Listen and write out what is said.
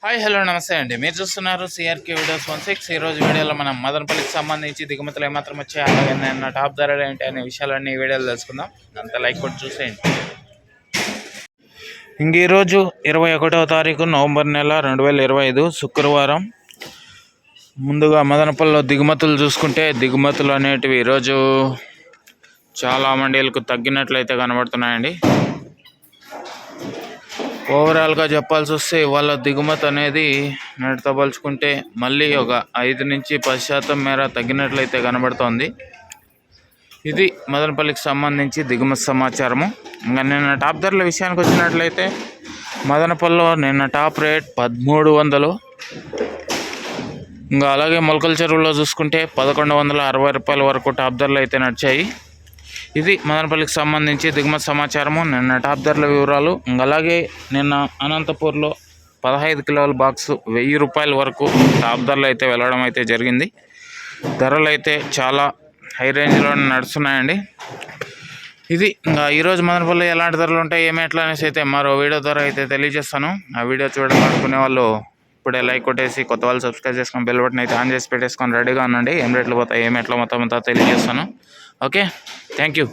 Hi hello నమస్తే అండి. మీరు చూస్తున్నారు సిఆర్కే వీడియోస్ 16. ఈరోజు వీడియోలో మనం మదనపల్లికి సంబంధించి దిగుమతులు ఏమాత్రం వచ్చాయి, అలాగే నిన్న టాప్ ధరలు ఏంటి అనే విషయాలన్నీ ఈ వీడియోలో తెలుసుకుందాం. అంత లైక్ కొట్టి చూసేయండి. ఇంక ఈరోజు 21వ తారీఖు నవంబర్ నెల 2025 శుక్రవారం. ముందుగా మదనపల్లిలో దిగుమతులు చూసుకుంటే దిగుమతులు అనేటివి ఈరోజు చాలా మండీలకు తగ్గినట్లయితే కనబడుతున్నాయండి. ఓవరాల్గా చెప్పాల్సి వస్తే వాళ్ళ దిగుమతి అనేది నేటితో పోల్చుకుంటే మళ్ళీ ఒక 5 నుంచి 10% మేర తగ్గినట్లయితే కనబడుతోంది. ఇది మదనపల్లికి సంబంధించి దిగుమతి సమాచారము. ఇంకా నిన్న టాప్ ధరల విషయానికి వచ్చినట్లయితే మదనపల్లిలో నిన్న టాప్ రేట్ 1300. ఇంకా అలాగే మొలకల చెరువులో చూసుకుంటే 1160 రూపాయల వరకు టాప్ ధరలు అయితే నడిచాయి. ఇది మదనపల్లికి సంబంధించి దిగుమతి సమాచారము, నిన్న టాప్ ధరల వివరాలు. అలాగే నిన్న అనంతపూర్లో 15 కిలోల బాక్స్ 1000 రూపాయల వరకు టాప్ ధరలు అయితే వెళ్ళడం అయితే జరిగింది. ధరలు అయితే చాలా హై రేంజ్లోనే నడుస్తున్నాయండి. ఇది ఇంకా ఈరోజు మదనపల్లి ఎలాంటి ధరలు ఉంటాయి, ఏమి ఎట్లా అనేసి అయితే మరో వీడియో ద్వారా అయితే తెలియజేస్తాను. ఆ వీడియో చూడాలనుకునే వాళ్ళు ఇప్పుడే లైక్ కొట్టేసి, కొత్త వాళ్ళు సబ్స్క్రైబ్ చేసుకొని బెల్ బటన్ అయితే ఆన్ చేసి పెట్టేసుకొని రెడీగా ఉండండి. ఏం రేట్లు పోతాయి, ఏమి ఎట్లా మొత్తం అంతా తెలియజేస్తాను. Okay, thank you.